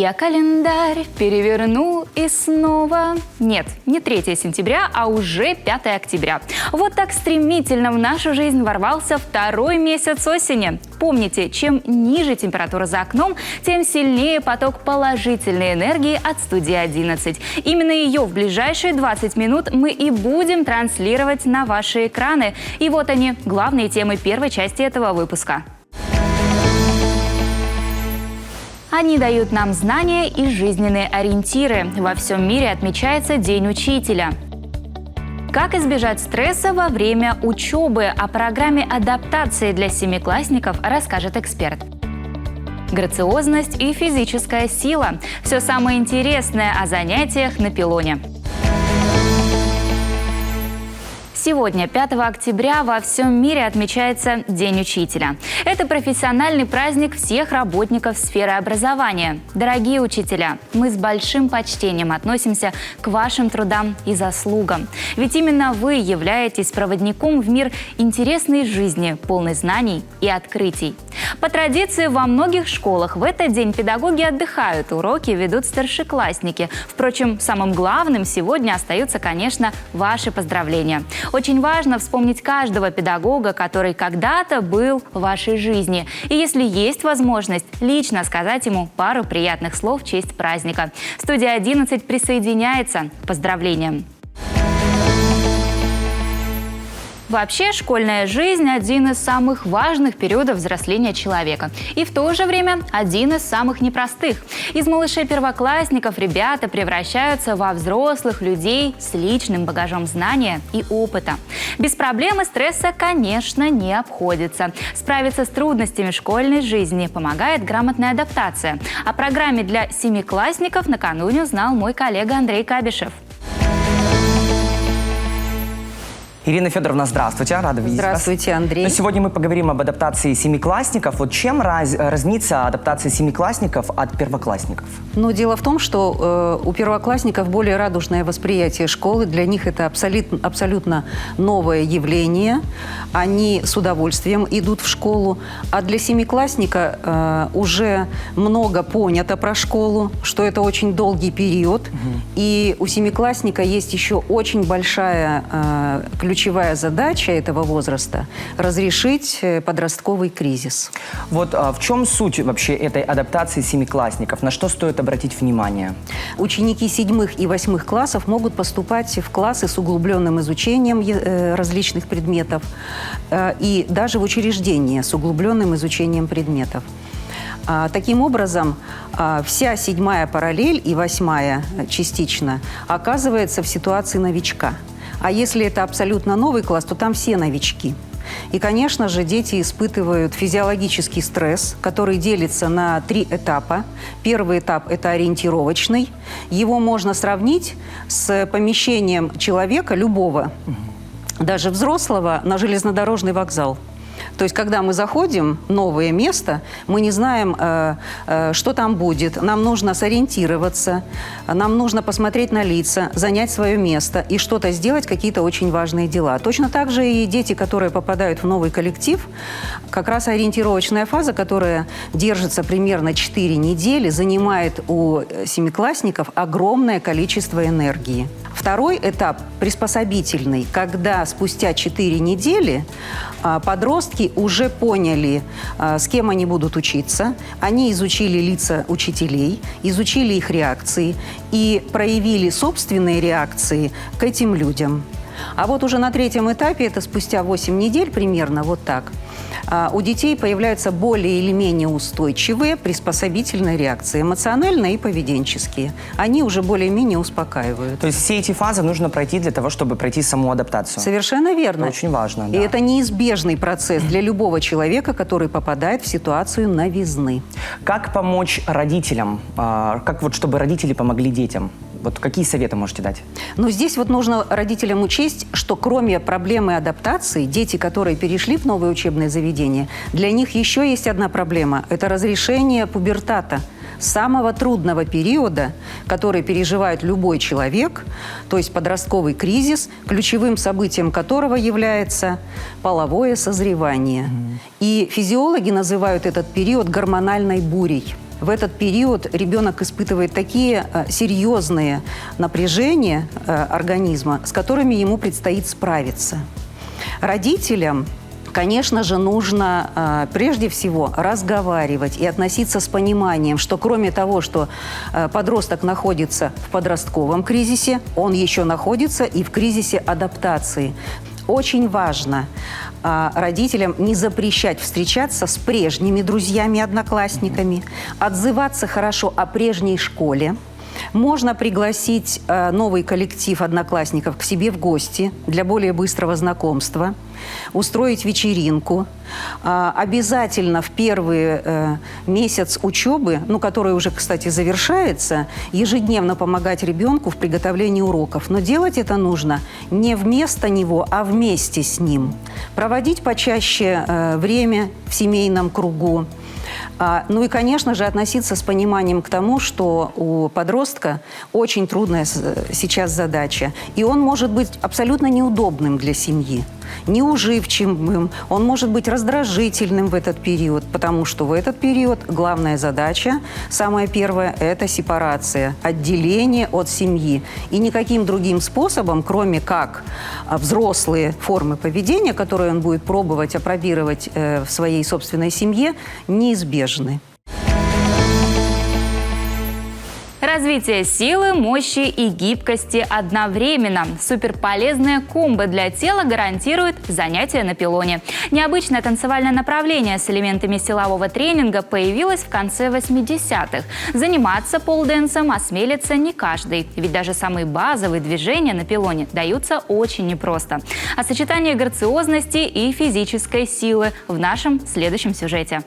Я календарь переверну и снова... Нет, не 3 сентября, а уже 5 октября. Вот так стремительно в нашу жизнь ворвался 2-й месяц осени. Помните, чем ниже температура за окном, тем сильнее поток положительной энергии от студии 11. Именно ее в ближайшие 20 минут мы и будем транслировать на ваши экраны. И вот они, главные темы первой части этого выпуска. Они дают нам знания и жизненные ориентиры. Во всем мире отмечается День учителя. Как избежать стресса во время учебы? О программе адаптации для семиклассников расскажет эксперт. Грациозность и физическая сила. Все самое интересное о занятиях на пилоне. Сегодня, 5 октября, во всем мире отмечается День учителя. Это профессиональный праздник всех работников сферы образования. Дорогие учителя, мы с большим почтением относимся к вашим трудам и заслугам. Ведь именно вы являетесь проводником в мир интересной жизни, полной знаний и открытий. По традиции, во многих школах в этот день педагоги отдыхают, уроки ведут старшеклассники. Впрочем, самым главным сегодня остаются, конечно, ваши поздравления. Очень важно вспомнить каждого педагога, который когда-то был в вашей жизни. И если есть возможность, лично сказать ему пару приятных слов в честь праздника. Студия 11 присоединяется к поздравлениям. Вообще, школьная жизнь – один из самых важных периодов взросления человека. И в то же время один из самых непростых. Из малышей-первоклассников ребята превращаются во взрослых людей с личным багажом знания и опыта. Без проблем и стресса, конечно, не обходится. Справиться с трудностями школьной жизни помогает грамотная адаптация. О программе для семиклассников накануне узнал мой коллега Андрей Кабишев. Ирина Федоровна, здравствуйте, рада видеть вас. Здравствуйте, Андрей. Сегодня мы поговорим об адаптации семиклассников. Вот чем разнится адаптация семиклассников от первоклассников? Ну, дело в том, что у первоклассников более радужное восприятие школы. Для них это абсолютно новое явление. Они с удовольствием идут в школу. А для семиклассника уже много понято про школу, что это очень долгий период. И у семиклассника есть еще очень большая ключевая задача этого возраста – разрешить подростковый кризис. Вот в чем суть вообще этой адаптации семиклассников? На что стоит обратить внимание? Ученики 7 и 8 классов могут поступать в классы с углубленным изучением различных предметов и даже в учреждения с углубленным изучением предметов. Таким образом, вся 7-я параллель и 8-я частично оказывается в ситуации новичка. А если это абсолютно новый класс, то там все новички. И, конечно же, дети испытывают физиологический стресс, который делится на 3 этапа. Первый этап – это ориентировочный. Его можно сравнить с помещением человека, любого, даже взрослого, на железнодорожный вокзал. То есть, когда мы заходим в новое место, мы не знаем, что там будет. Нам нужно сориентироваться, нам нужно посмотреть на лица, занять свое место и что-то сделать, какие-то очень важные дела. Точно так же и дети, которые попадают в новый коллектив, как раз ориентировочная фаза, которая держится примерно 4 недели, занимает у семиклассников огромное количество энергии. Второй этап – приспособительный, когда спустя 4 недели подростки уже поняли, с кем они будут учиться. Они изучили лица учителей, изучили их реакции и проявили собственные реакции к этим людям. А вот уже на 3-м этапе, это спустя 8 недель примерно, вот так, у детей появляются более или менее устойчивые приспособительные реакции, эмоциональные и поведенческие. Они уже более-менее успокаивают. То есть все эти фазы нужно пройти для того, чтобы пройти саму адаптацию? Совершенно верно. Это очень важно, да. И это неизбежный процесс для любого человека, который попадает в ситуацию новизны. Как помочь родителям? Как вот, чтобы родители помогли детям? Вот какие советы можете дать? Но здесь вот нужно родителям учесть, что кроме проблемы адаптации, дети, которые перешли в новое учебное заведение, для них еще есть одна проблема – это разрешение пубертата. Самого трудного периода, который переживает любой человек, то есть подростковый кризис, ключевым событием которого является половое созревание. И физиологи называют этот период гормональной бурей. В этот период ребенок испытывает такие серьезные напряжения организма, с которыми ему предстоит справиться. Родителям, конечно же, нужно прежде всего разговаривать и относиться с пониманием, что кроме того, что подросток находится в подростковом кризисе, он еще находится и в кризисе адаптации. Очень важно родителям не запрещать встречаться с прежними друзьями, одноклассниками, отзываться хорошо о прежней школе. Можно пригласить новый коллектив одноклассников к себе в гости для более быстрого знакомства, устроить вечеринку. Обязательно в первый месяц учебы, который уже, кстати, завершается, ежедневно помогать ребенку в приготовлении уроков. Но делать это нужно не вместо него, а вместе с ним. Проводить почаще время в семейном кругу. Ну и, конечно же, относиться с пониманием к тому, что у подростка очень трудная сейчас задача. И он может быть абсолютно неудобным для семьи, неуживчивым, он может быть раздражительным в этот период, потому что в этот период главная задача, самая первая, это сепарация, отделение от семьи. И никаким другим способом, кроме как взрослые формы поведения, которые он будет пробовать апробировать в своей собственной семье, неизбежны. Развитие силы, мощи и гибкости одновременно. Суперполезное комбо для тела гарантирует занятия на пилоне. Необычное танцевальное направление с элементами силового тренинга появилось в конце 80-х. Заниматься полденсом осмелится не каждый, ведь даже самые базовые движения на пилоне даются очень непросто. О сочетании грациозности и физической силы в нашем следующем сюжете.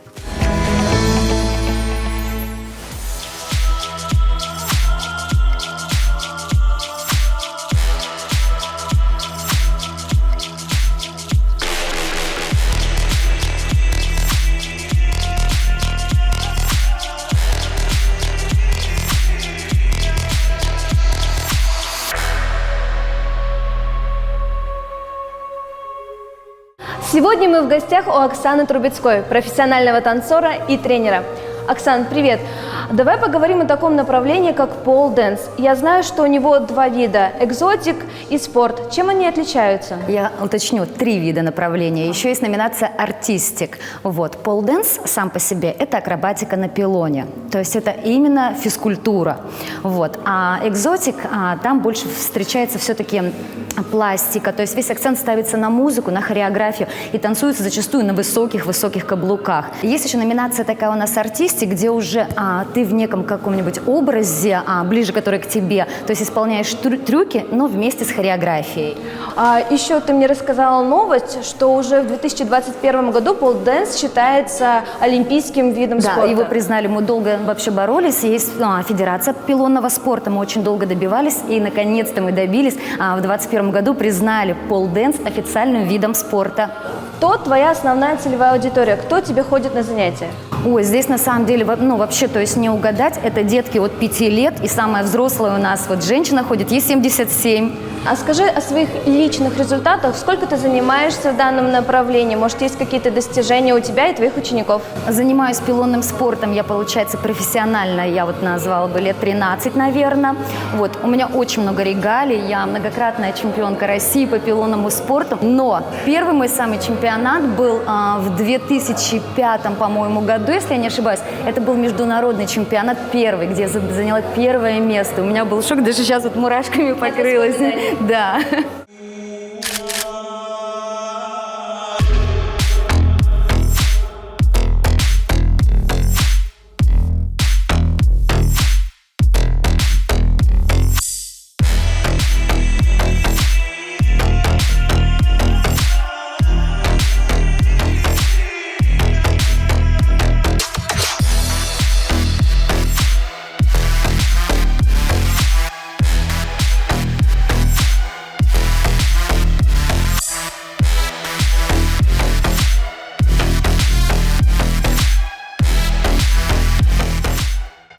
Сегодня мы в гостях у Оксаны Трубецкой, профессионального танцора и тренера. Оксан, привет! Давай поговорим о таком направлении, как пол-дэнс. Я знаю, что у него два вида – экзотик и спорт. Чем они отличаются? Я уточню, 3 вида направления. Еще есть номинация «артистик». Пол-дэнс сам по себе – это акробатика на пилоне. То есть это именно физкультура. А экзотик, там больше встречается все-таки пластика. То есть весь акцент ставится на музыку, на хореографию и танцуется зачастую на высоких каблуках. Есть еще номинация такая у нас «артистик», где уже ты в неком каком-нибудь образе, ближе который к тебе, то есть исполняешь трюки, но вместе с хореографией. Еще ты мне рассказала новость, что уже в 2021 году пол-дэнс считается олимпийским видом спорта. Да, его признали, мы долго вообще боролись, есть федерация пилонного спорта, мы очень долго добивались, и наконец-то мы добились, в 2021 году признали пол-дэнс официальным видом спорта. Кто твоя основная целевая аудитория? Кто тебе ходит на занятия? Ой, здесь на самом деле, вообще, то есть не угадать, это детки от 5 лет, и самая взрослая у нас женщина ходит, ей 77. А скажи о своих личных результатах, сколько ты занимаешься в данном направлении, может, есть какие-то достижения у тебя и твоих учеников? Занимаюсь пилонным спортом, я, получается, профессионально, я назвала бы лет 13, наверное. У меня очень много регалий, я многократная чемпионка России по пилонному спорту, но первый мой самый чемпионат был в 2005, по-моему, году, если я не ошибаюсь. Это был международный чемпионат первый, где я заняла первое место. У меня был шок, даже сейчас мурашками покрылась. Да.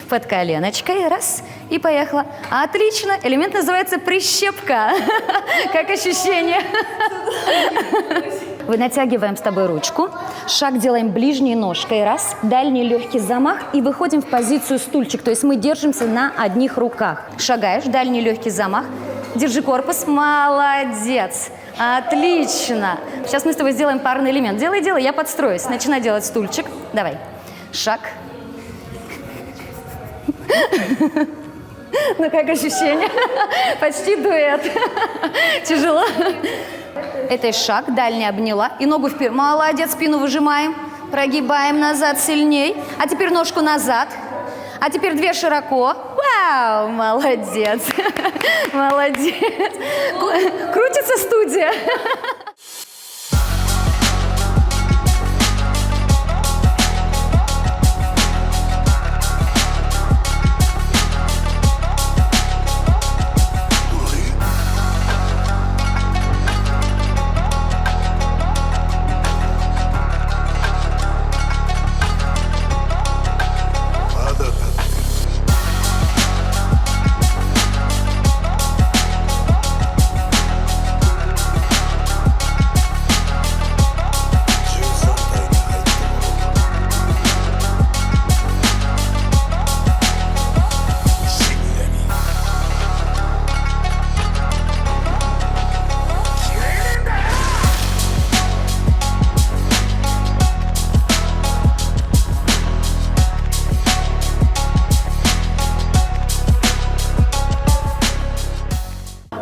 Под коленочкой, раз, и поехала. Отлично, элемент называется прищепка. Как ощущение? Натягиваем с тобой ручку. Шаг делаем ближней ножкой. Раз. Дальний легкий замах. И выходим в позицию стульчик. То есть мы держимся на одних руках. Шагаешь. Дальний легкий замах. Держи корпус. Молодец. Отлично. Сейчас мы с тобой сделаем парный элемент. Делай, делай. Я подстроюсь. Начинай делать стульчик. Давай. Шаг. Ну, как ощущение? Почти дуэт. Тяжело? Это шаг, дальний обняла. И ногу вперед. Молодец, спину выжимаем. Прогибаем назад сильней. А теперь ножку назад. А теперь две широко. Вау, молодец. Молодец. Крутится студия.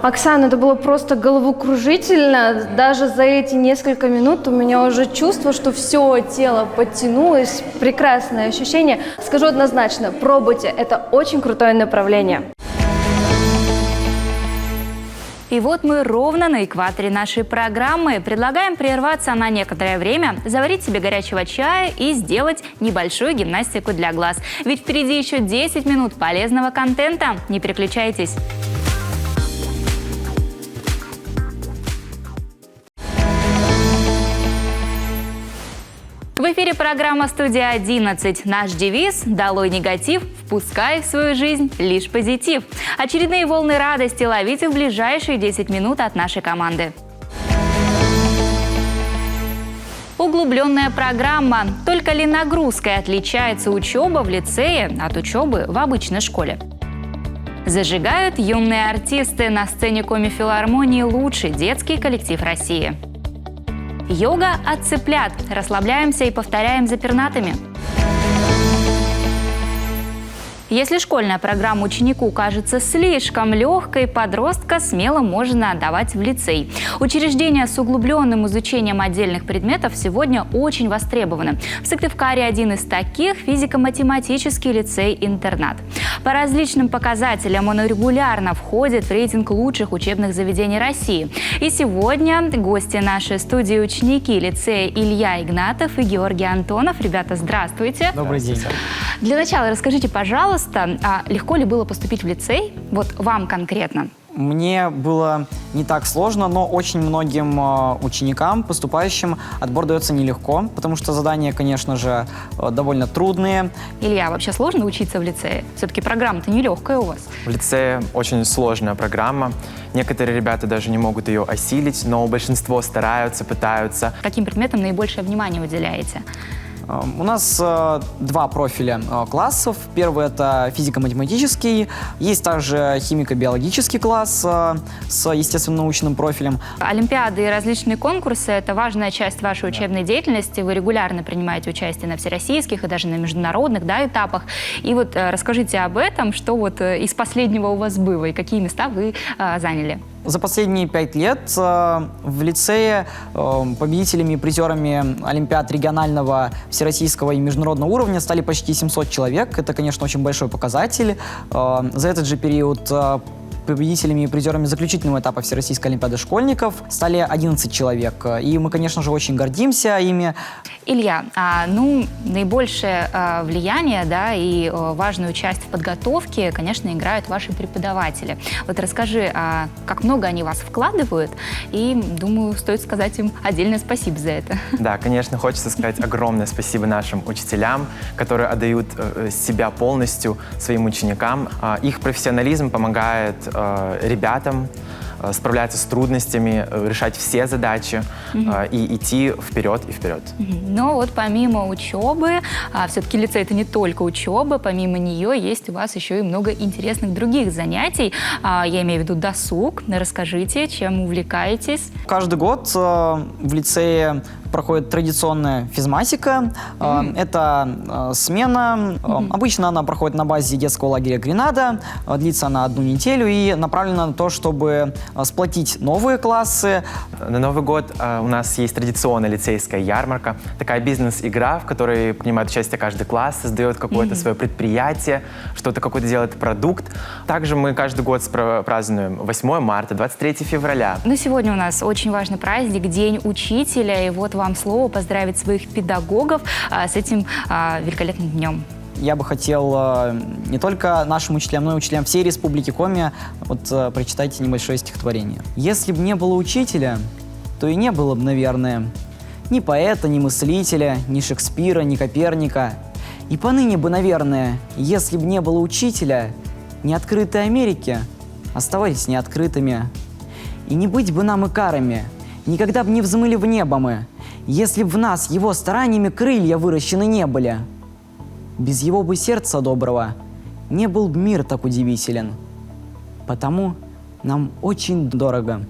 Оксана, это было просто головокружительно. Даже за эти несколько минут у меня уже чувство, что все тело подтянулось. Прекрасное ощущение. Скажу однозначно, пробуйте, это очень крутое направление. И вот мы ровно на экваторе нашей программы. Предлагаем прерваться на некоторое время, заварить себе горячего чая и сделать небольшую гимнастику для глаз. Ведь впереди еще 10 минут полезного контента. Не переключайтесь. В эфире программа «Студия-11». Наш девиз «Долой негатив, впускай в свою жизнь лишь позитив». Очередные волны радости ловите в ближайшие 10 минут от нашей команды. Углубленная программа. Только ли нагрузкой отличается учеба в лицее от учебы в обычной школе? Зажигают юные артисты. На сцене Коми-филармонии лучший детский коллектив России. Йога от цыплят. Расслабляемся и повторяем за пернатыми. Если школьная программа ученику кажется слишком легкой, подростка смело можно отдавать в лицей. Учреждения с углубленным изучением отдельных предметов сегодня очень востребованы. В Сыктывкаре один из таких – физико-математический лицей-интернат. По различным показателям он регулярно входит в рейтинг лучших учебных заведений России. И сегодня гости нашей студии – ученики лицея Илья Игнатов и Георгий Антонов. Ребята, здравствуйте. Добрый день. Для начала расскажите, пожалуйста, легко ли было поступить в лицей? Вот вам конкретно. Мне было не так сложно, но очень многим ученикам, поступающим, отбор дается нелегко, потому что задания, конечно же, довольно трудные. Илья, вообще сложно учиться в лицее? Все-таки программа-то нелегкая у вас. В лицее очень сложная программа. Некоторые ребята даже не могут ее осилить, но большинство стараются, пытаются. Каким предметам наибольшее внимание уделяете? У нас два профиля классов. Первый – это физико-математический. Есть также химико-биологический класс с естественно-научным профилем. Олимпиады и различные конкурсы – это важная часть вашей учебной деятельности. Вы регулярно принимаете участие на всероссийских и даже на международных этапах. И вот расскажите об этом, что вот из последнего у вас было и какие места вы заняли. За последние 5 лет в лицее победителями и призерами олимпиад регионального, всероссийского и международного уровня стали почти 700 человек. Это, конечно, очень большой показатель. За этот же период победителями и призерами заключительного этапа Всероссийской олимпиады школьников стали 11 человек. И мы, конечно же, очень гордимся ими. Илья, наибольшее влияние, и важную часть в подготовке, конечно, играют ваши преподаватели. Вот расскажи, как много они вас вкладывают, и, думаю, стоит сказать им отдельное спасибо за это. Да, конечно, хочется сказать огромное спасибо нашим учителям, которые отдают себя полностью своим ученикам. Их профессионализм помогает ребятам справляться с трудностями, решать все задачи и идти вперед и вперед. Но вот помимо учебы, все-таки лицей — это не только учеба, помимо нее есть у вас еще и много интересных других занятий. Я имею в виду досуг. Расскажите, чем увлекаетесь? Каждый год в лицее проходит традиционная физматика. Это смена. Обычно она проходит на базе детского лагеря «Гренада». Длится она 1 неделю и направлена на то, чтобы сплотить новые классы. На Новый год у нас есть традиционная лицейская ярмарка. Такая бизнес-игра, в которой принимает участие каждый класс, создает какое-то свое предприятие, что-то какой-то делает продукт. Также мы каждый год празднуем 8 марта, 23 февраля. Ну, сегодня у нас очень важный праздник — День учителя. И вот вам слово поздравить своих педагогов с этим великолепным днем. Я бы хотел не только нашим учителям, но и учителям всей Республики Коми прочитать небольшое стихотворение. Если бы не было учителя, то и не было бы, наверное, ни поэта, ни мыслителя, ни Шекспира, ни Коперника. И поныне бы, наверное, если бы не было учителя, неоткрытые Америки оставались неоткрытыми. И не быть бы нам икарами, никогда бы не взмыли в небо мы, если бы в нас его стараниями крылья выращены не были. Без его бы сердца доброго не был бы мир так удивителен. Потому нам очень дорого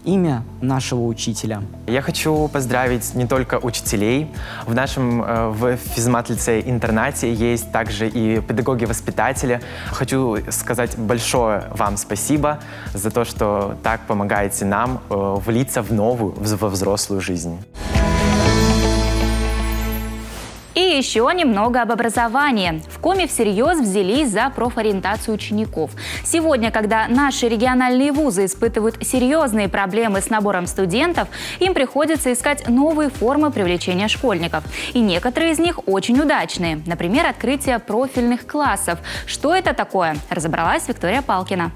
имя нашего учителя. Я хочу поздравить не только учителей. В нашем в физмат-лицее-интернате есть также и педагоги-воспитатели. Хочу сказать большое вам спасибо за то, что так помогаете нам влиться в новую, во взрослую жизнь. И еще немного об образовании. В Коми всерьез взялись за профориентацию учеников. Сегодня, когда наши региональные вузы испытывают серьезные проблемы с набором студентов, им приходится искать новые формы привлечения школьников. И некоторые из них очень удачные. Например, открытие профильных классов. Что это такое? Разобралась Виктория Палкина.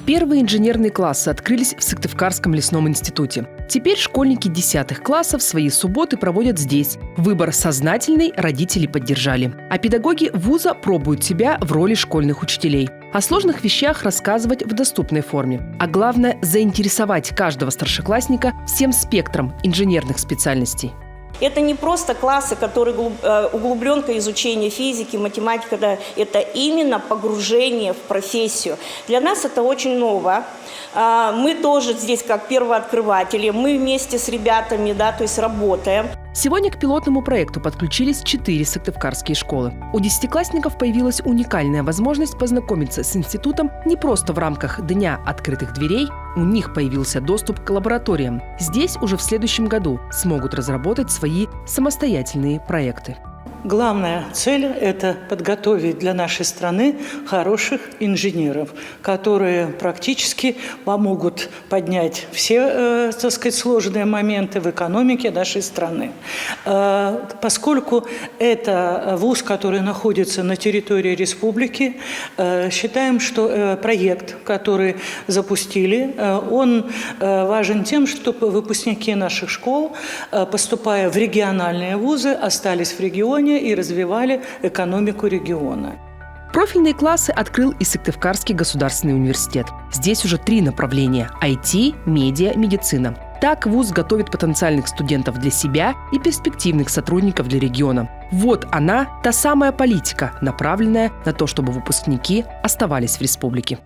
Первые инженерные классы открылись в Сыктывкарском лесном институте. Теперь школьники 10 классов свои субботы проводят здесь. Выбор сознательный, родители поддержали. А педагоги вуза пробуют себя в роли школьных учителей. О сложных вещах рассказывать в доступной форме. А главное – заинтересовать каждого старшеклассника всем спектром инженерных специальностей. Это не просто классы, которые углубленка изучения физики, математики, да, это именно погружение в профессию. Для нас это очень ново. Мы тоже здесь как первооткрыватели, мы вместе с ребятами, да, то есть работаем. Сегодня к пилотному проекту подключились 4 сыктывкарские школы. У десятиклассников появилась уникальная возможность познакомиться с институтом не просто в рамках Дня открытых дверей, у них появился доступ к лабораториям. Здесь уже в следующем году смогут разработать свои самостоятельные проекты. Главная цель – это подготовить для нашей страны хороших инженеров, которые практически помогут поднять все, так сказать, сложные моменты в экономике нашей страны. Поскольку это вуз, который находится на территории республики, считаем, что проект, который запустили, он важен тем, чтобы выпускники наших школ, поступая в региональные вузы, остались в регионе и развивали экономику региона. Профильные классы открыл и Сыктывкарский государственный университет. Здесь уже 3 направления – IT, медиа, медицина. Так вуз готовит потенциальных студентов для себя и перспективных сотрудников для региона. Вот она, та самая политика, направленная на то, чтобы выпускники оставались в республике.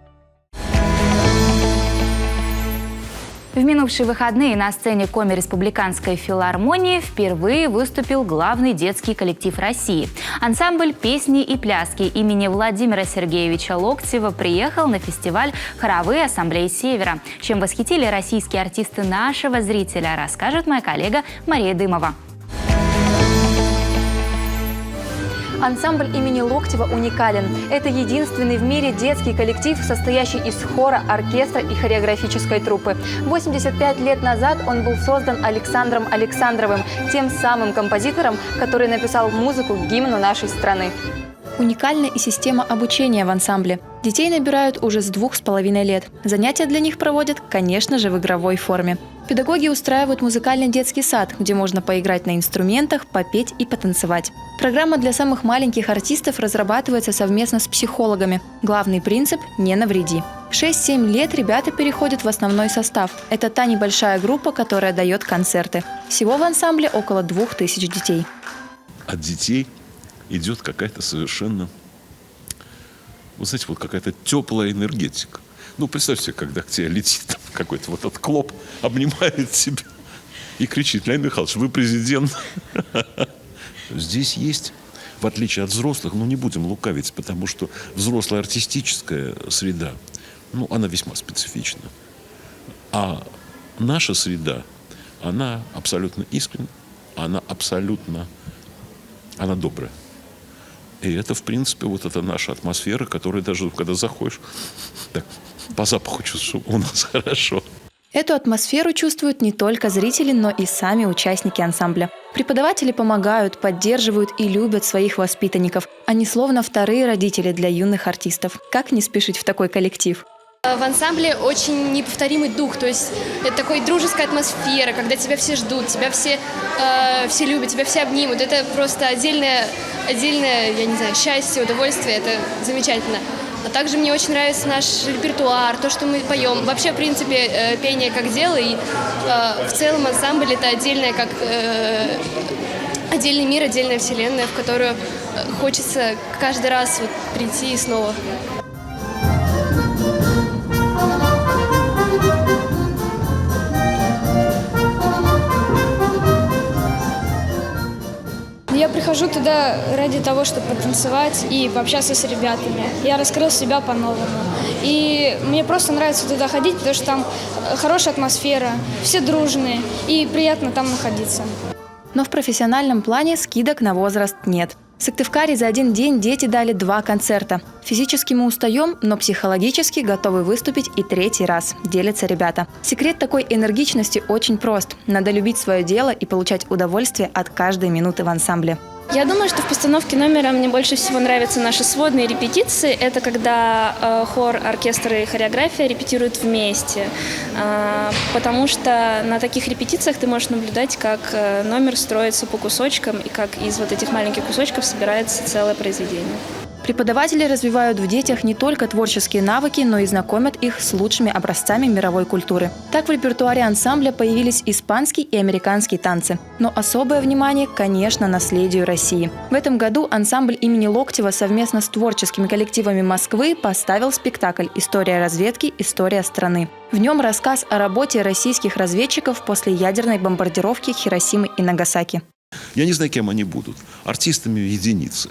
В минувшие выходные на сцене Коми Республиканской филармонии впервые выступил главный детский коллектив России. Ансамбль «Песни и пляски» имени Владимира Сергеевича Локтева приехал на фестиваль «Хоровые ассамблеи Севера». Чем восхитили российские артисты нашего зрителя, расскажет моя коллега Мария Дымова. Ансамбль имени Локтева уникален. Это единственный в мире детский коллектив, состоящий из хора, оркестра и хореографической труппы. 85 лет назад он был создан Александром Александровым, тем самым композитором, который написал музыку к гимну нашей страны. Уникальна и система обучения в ансамбле. Детей набирают уже с 2,5 лет. Занятия для них проводят, конечно же, в игровой форме. Педагоги устраивают музыкальный детский сад, где можно поиграть на инструментах, попеть и потанцевать. Программа для самых маленьких артистов разрабатывается совместно с психологами. Главный принцип – не навреди. В 6-7 лет ребята переходят в основной состав. Это та небольшая группа, которая дает концерты. Всего в ансамбле около 2000 детей. От детей идет какая-то совершенно, вы знаете, вот какая-то теплая энергетика. Ну, представьте, когда к тебе летит там какой-то вот этот клоп, обнимает тебя и кричит: Леонид Михайлович, вы президент. Здесь есть, в отличие от взрослых, ну, не будем лукавить, потому что взрослая артистическая среда, ну, она весьма специфична. А наша среда, она абсолютно искренняя, она добрая. И это, в принципе, вот это наша атмосфера, которая даже, когда заходишь, так, по запаху чувствуешь, у нас хорошо. Эту атмосферу чувствуют не только зрители, но и сами участники ансамбля. Преподаватели помогают, поддерживают и любят своих воспитанников. Они словно вторые родители для юных артистов. Как не спешить в такой коллектив? В ансамбле очень неповторимый дух, то есть это такой дружеская атмосфера, когда тебя все ждут, тебя все любят, тебя все обнимут. Это просто отдельное, я не знаю, счастье, удовольствие, это замечательно. А также мне очень нравится наш репертуар, то, что мы поем. Вообще, в принципе, пение как дело, и в целом ансамбль это отдельное, как отдельный мир, отдельная вселенная, в которую хочется каждый раз вот прийти и снова. Я прихожу туда ради того, чтобы потанцевать и пообщаться с ребятами. Я раскрыл себя по-новому. И мне просто нравится туда ходить, потому что там хорошая атмосфера, все дружные и приятно там находиться. Но в профессиональном плане скидок на возраст нет. В Сыктывкаре за один день дети дали 2 концерта. Физически мы устаем, но психологически готовы выступить и 3-й раз, делятся ребята. Секрет такой энергичности очень прост. Надо любить свое дело и получать удовольствие от каждой минуты в ансамбле. Я думаю, что в постановке номера мне больше всего нравятся наши сводные репетиции. Это когда хор, оркестр и хореография репетируют вместе. Потому что на таких репетициях ты можешь наблюдать, как номер строится по кусочкам и как из вот этих маленьких кусочков собирается целое произведение. Преподаватели развивают в детях не только творческие навыки, но и знакомят их с лучшими образцами мировой культуры. Так в репертуаре ансамбля появились испанский и американский танцы. Но особое внимание, конечно, наследию России. В этом году ансамбль имени Локтева совместно с творческими коллективами Москвы поставил спектакль «История разведки. История страны». В нем рассказ о работе российских разведчиков после ядерной бомбардировки Хиросимы и Нагасаки. Я не знаю, кем они будут. Артистами единицы.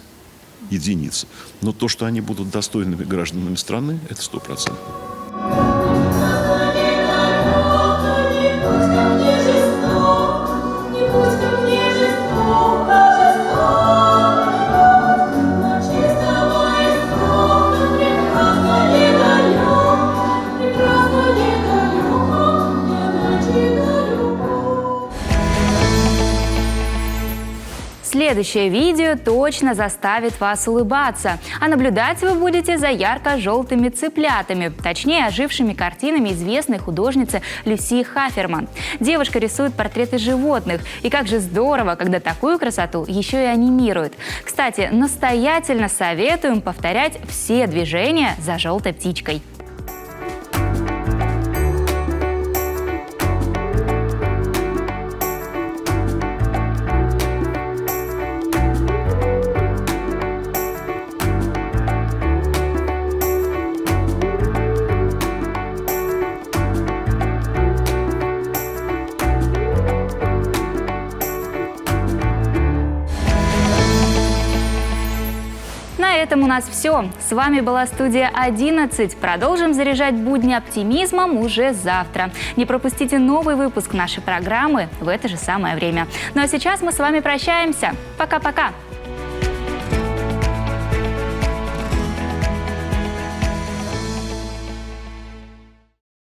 Но то, что они будут достойными гражданами страны, это 100%. Следующее видео точно заставит вас улыбаться, а наблюдать вы будете за ярко-желтыми цыплятами, точнее ожившими картинами известной художницы Люси Хаферман. Девушка рисует портреты животных, и как же здорово, когда такую красоту еще и анимируют. Кстати, настоятельно советуем повторять все движения за желтой птичкой. На этом у нас все. С вами была студия 11. Продолжим заряжать будни оптимизмом уже завтра. Не пропустите новый выпуск нашей программы в это же самое время. Ну а сейчас мы с вами прощаемся. Пока-пока!